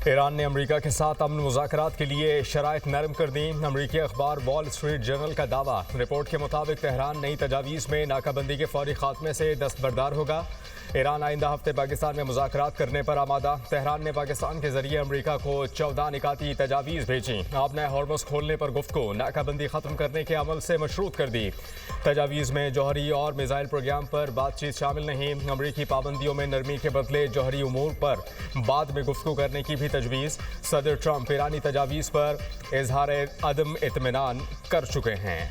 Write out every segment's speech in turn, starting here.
Iran ने America के साथ अमन मुज़ाकरात के लिए शराइत नरम कर दी। अमेरिकी अखबार वॉल स्ट्रीट जर्नल का दावा। रिपोर्ट के मुताबिक तेहरान नई तजावीज़ में नाकाबंदी के फौरी खात्मे से दस्तबरदार होगा। ईरान आइंदा हफ्ते पाकिस्तान में मुज़ाकरात करने पर आमादा। तेहरान ने पाकिस्तान के जरिए अमेरिका को 14 निकाती तजावीज़ भेजी। आपने हॉर्मस खोलने पर गुफ्तगू नाकाबंदी ख़त्म करने के अमल से मशरूत कर दी। तजावीज़ में जौहरी और मिसाइल प्रोग्राम पर बातचीत शामिल नहीं। अमेरिकी पाबंदियों में नरमी के बदले जौहरी उमूर पर बाद में गुफ्तगू करने की भी तजवीज़। सदर ट्रंप ईरानी तजावीज़ पर इजहार अदम इत्मीनान कर चुके हैं।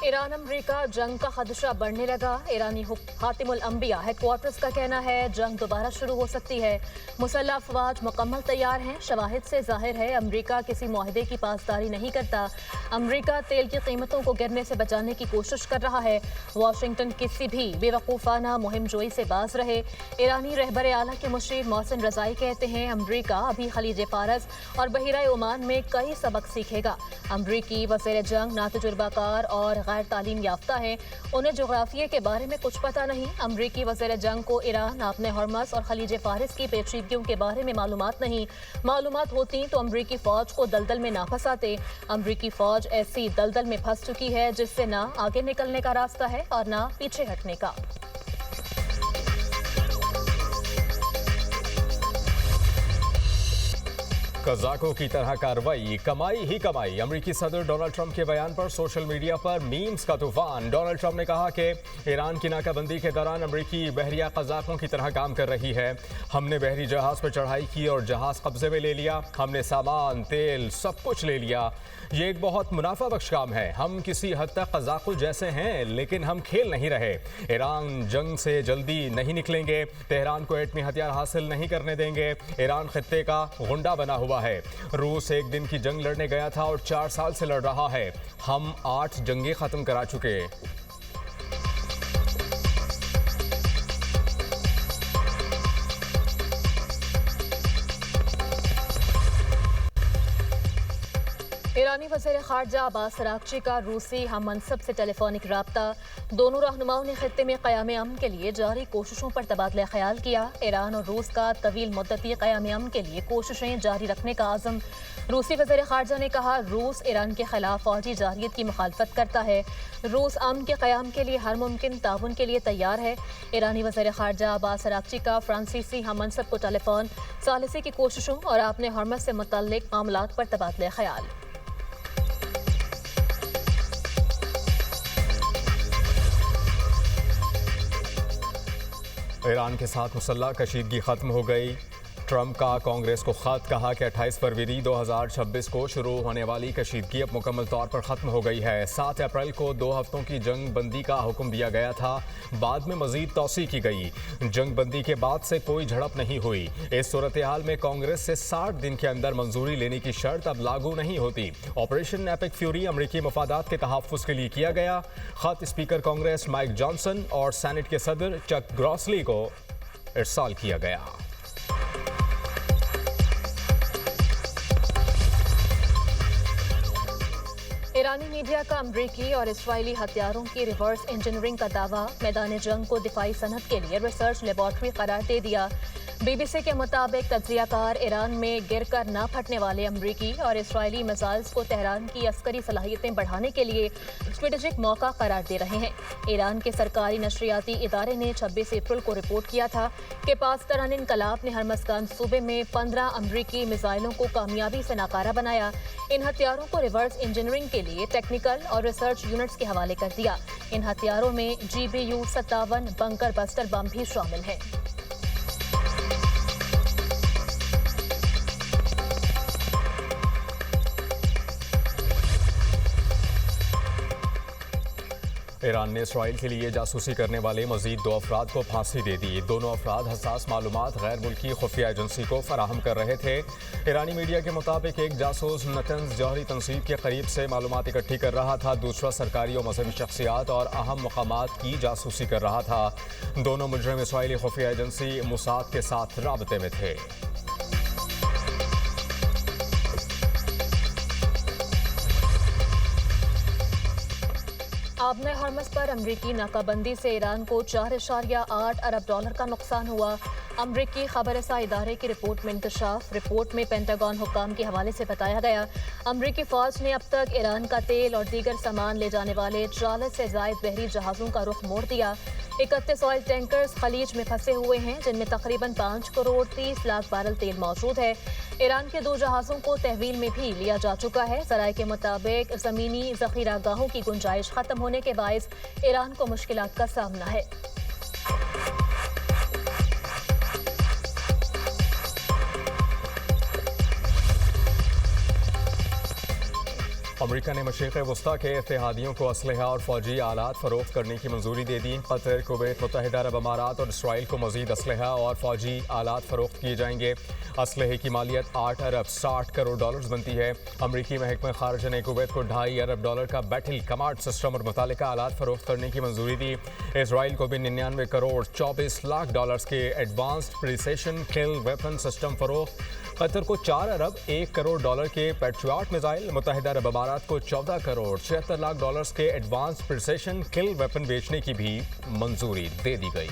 ईरान अमरीका जंग का खदशा बढ़ने लगा। ईरानी खातिमुल अंबिया हेडक्वार्टर्स का कहना है जंग दोबारा शुरू हो सकती है। मुसल्लह अफवाज मुकम्मल तैयार हैं। शवाहिद से जाहिर है अमरीका किसी मुआहदे की पासदारी नहीं करता। अमरीका तेल की कीमतों को गिरने से बचाने की कोशिश कर रहा है। वाशिंगटन किसी भी बेवकूफ़ाना मुहिम जोई से बाज रहे। ईरानी रहबर आला के मुशीर मोहसिन रज़ाई कहते हैं अमरीका अभी खलीज फारस और बहिरा ओमान में कई सबक सीखेगा। अमरीकी वज़ीर जंग नातजुर्बाकार और गैर तालीम याफ्ता है। उन्हें जोग्राफिया के बारे में कुछ पता नहीं। अमरीकी वज़ीर जंग को ईरान आपने हॉर्मस और खलीज फारिस की पेचीदगियों के बारे में मालूमात नहीं। मालूमात होती तो अमरीकी फ़ौज को दलदल में ना फंसाते। अमरीकी फ़ौज ऐसी दलदल में फंस चुकी है जिससे ना आगे निकलने का रास्ता है और ना पीछे हटने का। कज़ाकों की तरह कार्रवाई, कमाई ही कमाई। अमेरिकी सदर डोनाल्ड ट्रंप के बयान पर सोशल मीडिया पर मीम्स का तूफान। डोनाल्ड ट्रंप ने कहा कि ईरान की नाकाबंदी के दौरान अमेरिकी बहरिया कज़ाकों की तरह काम कर रही है। हमने बहरी जहाज़ पर चढ़ाई की और जहाज़ कब्जे में ले लिया। हमने सामान, तेल, सब कुछ ले लिया। ये एक बहुत मुनाफा बख्श काम है। हम किसी हद तक कज़ाकों जैसे हैं, लेकिन हम खेल नहीं रहे। ईरान जंग से जल्दी नहीं निकलेंगे। तेहरान को एटमी हथियार हासिल नहीं करने देंगे। ईरान खित्ते का गुंडा बना हुआ है। रूस एक दिन की जंग लड़ने गया था और 4 साल से लड़ रहा है। हम 8 जंगें खत्म करा चुके। ईरानी वज़ीर ख़ारजा अब्बास अराग़ची का रूसी हम मनसब से टेलीफोनिक राब्ता। दोनों रहनुमाओं ने खित्ते में क़याम अमन के लिए जारी कोशिशों पर तबादला ख्याल किया। ईरान और रूस का तवील मुद्दती क़याम अमन के लिए कोशिशें जारी रखने का आज़म। रूसी वज़ीर ख़ारजा ने कहा रूस ईरान के खिलाफ फ़ौजी जारियत की मुखालफत करता है। रूस अमन के क़याम के लिए हर मुमकिन ताउन के लिए तैयार है। ईरानी वज़ीर ख़ारजा अब्बास अराग़ची का फ्रांसीसी हम मनसब को टेलीफोन सालिसी की कोशिशों और आपने हॉर्मस से मुतल्लिक़ मामलात पर तबादला ख्याल। ईरान के साथ मुसल्लह कशीदगी ख़त्म हो गई। ट्रंप का कांग्रेस को ख़त, कहा कि 28 फरवरी 2026 को शुरू होने वाली कशीदगी अब मुकम्मल तौर पर ख़त्म हो गई है। 7 अप्रैल को 2 हफ्तों की जंग बंदी का हुक्म दिया गया था। बाद में मज़ीद तौसी की गई। जंग बंदी के बाद से कोई झड़प नहीं हुई। इस सूरत हाल में कांग्रेस से 60 दिन के अंदर मंजूरी लेने की शर्त अब लागू नहीं होती। ऑपरेशन एपिक फ्यूरी अमरीकी मफादात के तहफ़्फ़ुज़ के लिए किया गया। ख़त स्पीकर कांग्रेस माइक जॉनसन और सेनेट के सदर चक ग्रॉसली को इरसाल किया गया। ईरानी मीडिया का अमरीकी और इसराइली हथियारों की रिवर्स इंजीनियरिंग का दावा। मैदान जंग को दिफाई सनत के लिए रिसर्च लेबॉर्ट्री करार दे दिया। BBC के मुताबिक तज्जियाकार ईरान में गिर कर ना फटने वाले अमरीकी और इसराइली मिसाइल्स को तेहरान की अस्करी सलाहियतें बढ़ाने के लिए स्ट्रेटेजिक मौका करार दे रहे हैं। ईरान के सरकारी नशरियाती इदारे ने 26 अप्रैल को रिपोर्ट किया था कि पाकिस्तान इनकलाब ने हरमज़गान सूबे में 15 अमरीकी मिसाइलों को कामयाबी से नाकारा बनाया। इन हथियारों को रिवर्स इंजीनियरिंग के लिए टेक्निकल और रिसर्च यूनिट्स के हवाले कर दिया। इन हथियारों में GBU-57 बंकर बस्टर बम भी शामिल हैं। ईरान ने इसराइल के लिए जासूसी करने वाले मजीद 2 अफराद को फांसी दे दी। दोनों अफराद हसास मालूमात गैर मुल्की खुफिया एजेंसी को फराहम कर रहे थे। ईरानी मीडिया के मुताबिक एक जासूस नतन्स जौहरी तंसीब के करीब से मालूमात इकट्ठी कर रहा था। दूसरा सरकारी और मजहबी शख्सियात और अहम मकामात की जासूसी कर रहा था। दोनों मुजरिम इसराइली खुफिया एजेंसी मुसाद के साथ राबते में थे। आबने हरमस पर अमरीकी नाकाबंदी से ईरान को 4.8 अरब डॉलर का नुकसान हुआ। अमरीकी खबरसा इदारे की रिपोर्ट में इंकशाफ। रिपोर्ट में पेंटागन हुक्काम के हवाले से बताया गया, अमरीकी फौज ने अब तक ईरान का तेल और दीगर सामान ले जाने वाले 40 से जायद बहरी जहाज़ों का रुख मोड़ दिया। 31 ऑयल टैंकर्स खलीज में फंसे हुए हैं, जिनमें तकरीबन 5 करोड़ 30 लाख बैरल तेल मौजूद है। ईरान के 2 जहाज़ों को तहवील में भी लिया जा चुका है। ज़राए के मुताबिक ज़मीनी ज़ख़ीरागाहों की गुंजाइश खत्म होने के बायस ईरान को मुश्किलात का सामना है। अमरीका ने मशरिक़ वस्ता के इत्तेहादियों को असलहा और फौजी आलात फ़रोख्त करने की मंजूरी दे दी। कतर, कुवैत, मुत्तहिदा अरब अमारात और इसराइल को मज़ीद असलहा और फौजी आलात फ़रोख्त किए जाएंगे। असलहे की मालियत 8 अरब 60 करोड़ डॉलर बनती है। अमरीकी महकमा ख़ारिजा ने कुवैत को 2.5 अरब डॉलर का बैटल कमांड सिस्टम और मुतालिका आलात फ़रोख्त करने की मंजूरी दी। इसराइल को भी 99 करोड़ 24 लाख डॉलर के एडवांस्ड प्रिसिशन किल वेपन सिस्टम फ़रोख्त। कतर को 4 अरब 1 करोड़ डॉलर के पैट्रियट मिसाइल, मुत्तहिदा अरब अमारात को 14 करोड़ 76 लाख डॉलर के एडवांस प्रिसिशन किल वेपन बेचने की भी मंजूरी दे दी गई।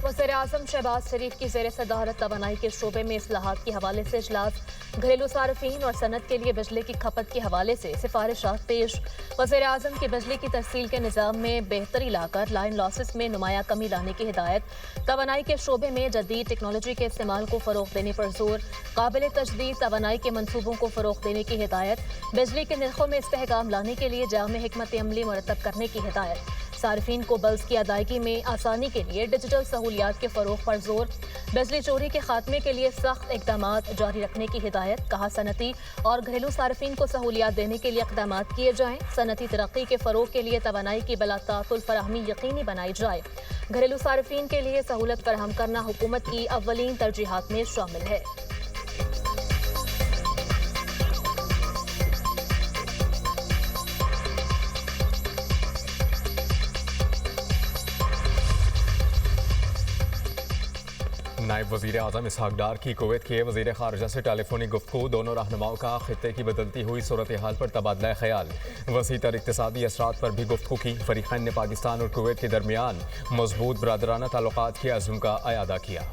वज़ीर-ए-आज़म शहबाज शरीफ की ज़ेर सदारत तवानाई के शोबे में इस्लाहात के हवाले से इजलास। घरेलू सार्फिन और सनत के लिए बिजली की खपत के हवाले से सिफारिशात पेश। वज़ीर-ए-आज़म की बिजली की तरसील के निज़ाम में बेहतरी लाकर लाइन लॉसेस में नुमाया कमी लाने की हिदायत। तवानाई के शोबे में जदीद टेक्नोलॉजी के इस्तेमाल को फ़रोग़ देने पर जोर। काबिल तजदीद तवानाई के मनसूबों को फ़रोग़ देने की हिदायत। बिजली के नरखों में इस्तेहकाम लाने के लिए जामे हिकमत अमली मुरतब करने की हिदायत। सार्फिन को बिल्स की अदायगी में आसानी के लिए डिजिटल सहूलियात के फ़रोग़ पर जोर। बिजली चोरी के खात्मे के लिए सख्त इक़दामात जारी रखने की हिदायत। कहा, सनती और घरेलू सार्फिन को सहूलियात देने के लिए इक़दामात किए जाएँ। सनती तरक्की के फ़रोग़ के लिए तवानाई की बिलातातुल फराहमी यकीनी बनाई जाए। घरेलू सार्फिन के लिए सहूलत फराहम करना हुकूमत की अव्वलीन तरजीहात में शामिल है। नायब वज़ीर आज़म इसहाक़ डार की कुवैत के वज़ीर ख़ारिजा से टेलीफोनिक गुफ्तगू। दोनों रहनुमाओं का ख़ित्ते की बदलती हुई सूरत हाल पर तबादला ख़याल। वसी तर इक़्तिसादी असरात पर भी गुफ्तगू की। फ़रीक़ैन ने पाकिस्तान और कुवैत के दरमियान मज़बूत बरादराना ताल्लुक़ात के अज़्म का अयादा किया।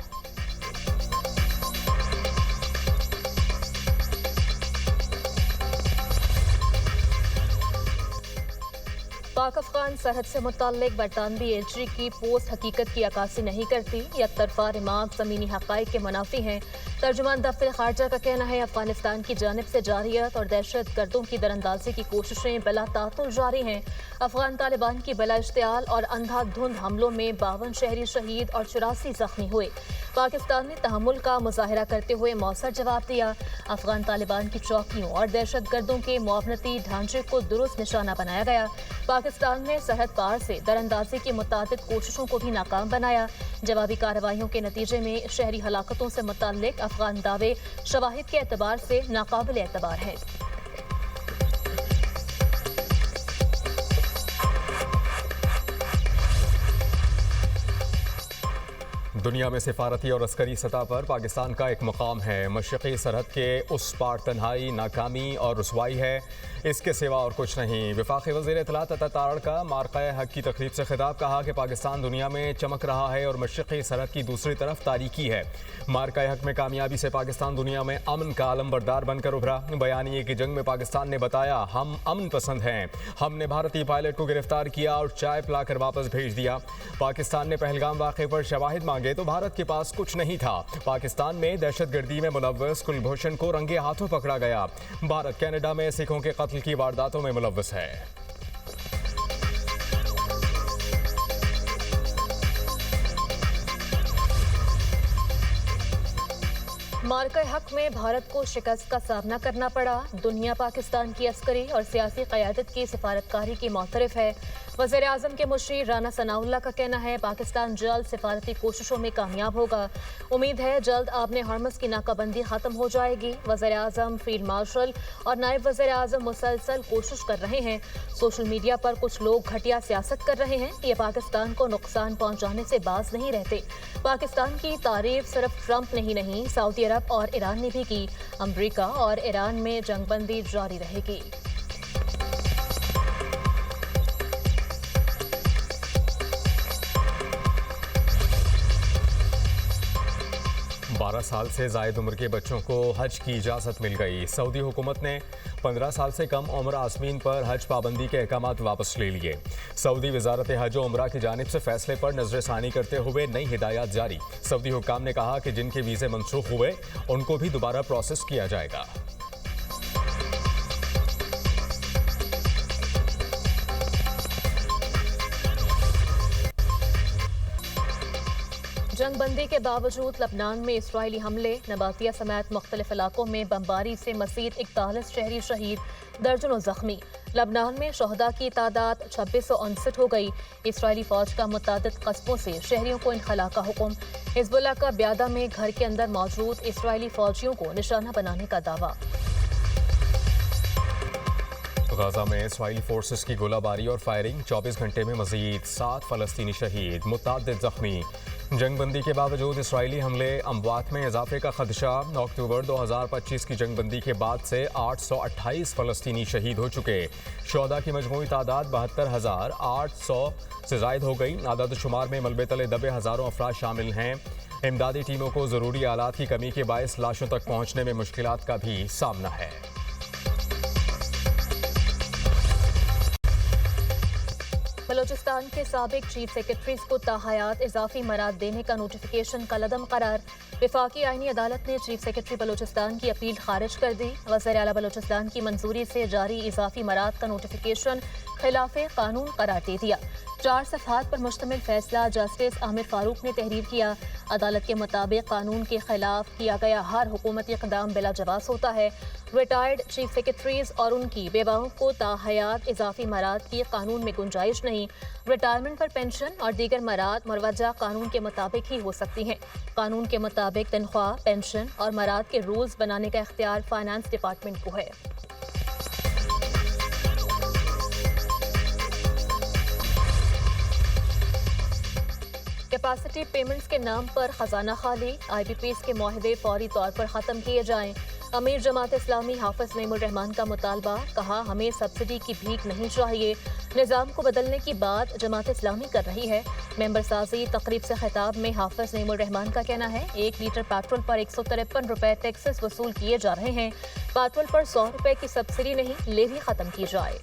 पाक अफगान सरहद से मुताल्लिक बरतानवी एजेंसी की पोस्ट हकीकत की अक्कासी नहीं करती। यकतरफा रिमार्क ज़मीनी हक़ाइक़ के मुनाफी हैं। तर्जुमान दफ्तर खारजा का कहना है, अफगानिस्तान की जानिब से जारियत और दहशत गर्दों की दरअंदाजी की कोशिशें बिला तातुल जारी हैं। अफगान तालिबान की बिला इश्तियाल और अंधाधुंध हमलों में 52 शहरी शहीद और 84 जख्मी हुए। पाकिस्तान ने तहम्मुल का मुजाहिरा करते हुए मौसर जवाब दिया। अफगान तालिबान की चौकियों और दहशत गर्दों के मुआवनती ढांचे को दुरुस्त निशाना बनाया गया। पाकिस्तान ने सरहद पार से दरअंदाजी की मुतादिद कोशिशों को भी नाकाम बनाया। जवाबी कार्रवाइयों के नतीजे में शहरी हलाकतों से मुताल्लिक अफगान दावे शवाहिद के एतबार से नाकाबिल एतबार हैं। दुनिया में सिफारती और अस्करी सतह पर पाकिस्तान का एक मकाम है। मशरक़ी सरहद के उस पार तन्हाई, नाकामी और रुसवाई है, इसके सिवा और कुछ नहीं। वफाक़ी वज़ीर इत्तलात अता तारड़ का मार्क़ा हक़ की तक़रीब से खिताब। कहा कि पाकिस्तान दुनिया में चमक रहा है और मशरक़ी सरहद की दूसरी तरफ तारीकी है। मार्क़ा हक़ में कामयाबी से पाकिस्तान दुनिया में अमन का अलमबरदार बनकर उभरा। बयानिए की जंग में पाकिस्तान ने बताया, हम अमन पसंद हैं। हमने भारतीय पायलट को गिरफ्तार किया और चाय पिलाकर वापस भेज दिया। पाकिस्तान ने पहलगाम वाक़े पर शवाहिद मांगे तो भारत के पास कुछ नहीं था। पाकिस्तान में दहशतगर्दी में मुलव्वस कुलभूषण को रंगे हाथों पकड़ा गया। भारत कनाडा में सिखों के कत्ल की वारदातों में मुलव्वस है। मार्का हक में भारत को शिकस्त का सामना करना पड़ा। दुनिया पाकिस्तान की अस्करी और सियासी क़यादत की सिफारतकारी की मोतरफ है। वज़ीर आज़म के मुशीर राना सनाउल्लाह का कहना है पाकिस्तान जल्द सिफारती कोशिशों में कामयाब होगा। उम्मीद है जल्द आबने हरमस की नाकाबंदी खत्म हो जाएगी। वज़ीर आज़म, फील्ड मार्शल और नायब वज़ीर आज़म मुसलसल कोशिश कर रहे हैं। सोशल मीडिया पर कुछ लोग घटिया सियासत कर रहे हैं। ये पाकिस्तान को नुकसान पहुंचाने से बाज नहीं रहते। पाकिस्तान की तारीफ सिर्फ ट्रंप ने ही नहीं, सऊदी अरब और ईरान ने भी की। अमरीका और ईरान में जंगबंदी जारी रहेगी। 12 साल से ज़ायद उम्र के बच्चों को हज की इजाज़त मिल गई। सऊदी हुकूमत ने 15 साल से कम उम्र आज़मीन पर हज पाबंदी के अहकामात वापस ले लिए। सऊदी वजारत हज और उम्रा की जानिब से फैसले पर नजरसानी करते हुए नई हिदायत जारी। सऊदी हुक्काम ने कहा कि जिनके वीज़े मनसूख हुए उनको भी दोबारा प्रोसेस किया जाएगा। जंगबंदी के बावजूद लबनान में इसराइली हमले, नबातिया समेत मुख्तलिफ इलाकों में बमबारी से मज़ीद 41 शहरी शहीद, दर्जनों जख्मी। लबनान में शहदा की तादाद 2659 हो गई। इसराइली फौज का मुतादिद कस्बों से शहरियों को इनखला का हुक्म। हिजबुल्लाह का ब्यादा में घर के अंदर मौजूद इसराइली फौजियों को निशाना बनाने का दावा। गाजा में इसराइली फोर्सेस की गोलाबारी और फायरिंग, 24 घंटे में मजीद 7 फलस्तीनी शहीद, मुतादिद जख्मी। जंगबंदी के बावजूद इसराइली हमले, अमवात में इजाफे का खदशा। अक्टूबर 2025 की जंगबंदी के बाद से 828 फलस्तीनी शहीद हो चुके। शोहदा की मजमूई तादाद 72,800 से जायद हो गई। आदाद शुमार में मलबे तले दबे हज़ारों अफराद शामिल हैं। इमदादी टीमों को ज़रूरी आलात की कमी के बायस लाशों तक पहुँचने में मुश्किलात का भी सामना है। बलोचिस्तान के साबिक चीफ सेक्रेटरीज को ताहयात इजाफी मराद देने का नोटिफिकेशन कलअदम करार। विफाकी आईनी अदालत ने चीफ सेक्रेटरी बलोचिस्तान की अपील खारिज कर दी। वज़ीर आला बलोचिस्तान की मंजूरी से जारी इजाफी मराद का नोटिफिकेशन खिलाफे कानून करार दे दिया। 4 सफ़हात पर मुश्तमिल फैसला जस्टिस आमिर फारूक ने तहरीर किया। अदालत के मुताबिक कानून के खिलाफ किया गया हर हुकूमती इक़दाम बिला जवाज़ होता है। रिटायर्ड चीफ सेक्रेटरीज और उनकी बेवाओं को ताहयात इजाफी मराद की कानून में गुंजाइश नहीं। रिटायरमेंट पर पेंशन और दीगर मराद मुरवजा कानून के मुताबिक ही हो सकती हैं। कानून के मुताबिक तनख्वाह, पेंशन और मराद के रूल्स बनाने का इख्तियार फाइनेंस डिपार्टमेंट को है। कैपेसिटी पेमेंट्स के नाम पर खजाना खाली, IBPs के मुआहदे फौरी तौर पर ख़त्म किए जाएं। अमीर जमात इस्लामी हाफिज नईमुर रहमान का मुतालबा, कहा हमें सब्सिडी की भीख नहीं चाहिए। निज़ाम को बदलने की बात जमात इस्लामी कर रही है। मेंबर साजी तकरीब से खिताब में हाफिज नईमुर रहमान का कहना है 1 लीटर पेट्रोल पर 153 रुपए टैक्सेस वसूल किए जा रहे हैं। पेट्रोल पर 100 रुपए की सब्सिडी नहीं, लेवी खत्म की जाए।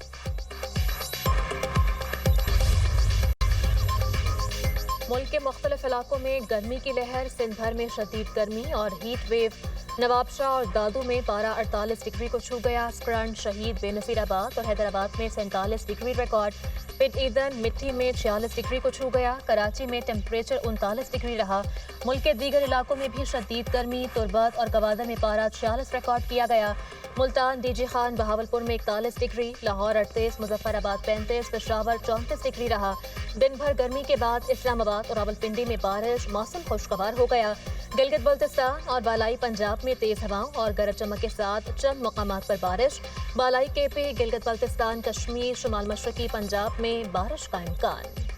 मुल्क के मुख्तलिफ इलाकों में गर्मी की लहर, सिंध भर में शदीद गर्मी और हीट वेव। नवाबशाह और दादू में पारा 48 डिग्री को छू गया। स्करण, शहीद, बेनज़ीराबाद और हैदराबाद में 47 डिग्री रिकॉर्ड। पिट ईदन, मिट्टी में 46 डिग्री को छू गया। कराची में टेम्परेचर 39 डिग्री रहा। मुल्क के दीगर इलाकों में भी शदीद गर्मी। तुर्बत और गवादा में पारा 46 रिकॉर्ड किया गया। मुल्तान, डीजी खान, बहावलपुर में 41 डिग्री, लाहौर 38, मुजफ्फराबाद 35, पेशावर 34 डिग्री रहा। दिन भर गर्मी के बाद इस्लामाबाद और रावलपिंडी में बारिश, मौसम खुशगवार हो गया। गिलगित बल्तिस्तान और बालाई पंजाब में तेज हवाओं और गरज चमक के साथ चंद मकामात पर बारिश। बालाई केपी, गिलगित बल्तिस्तान, कश्मीर, शुमाल मशरकी पंजाब में बारिश का इम्कान।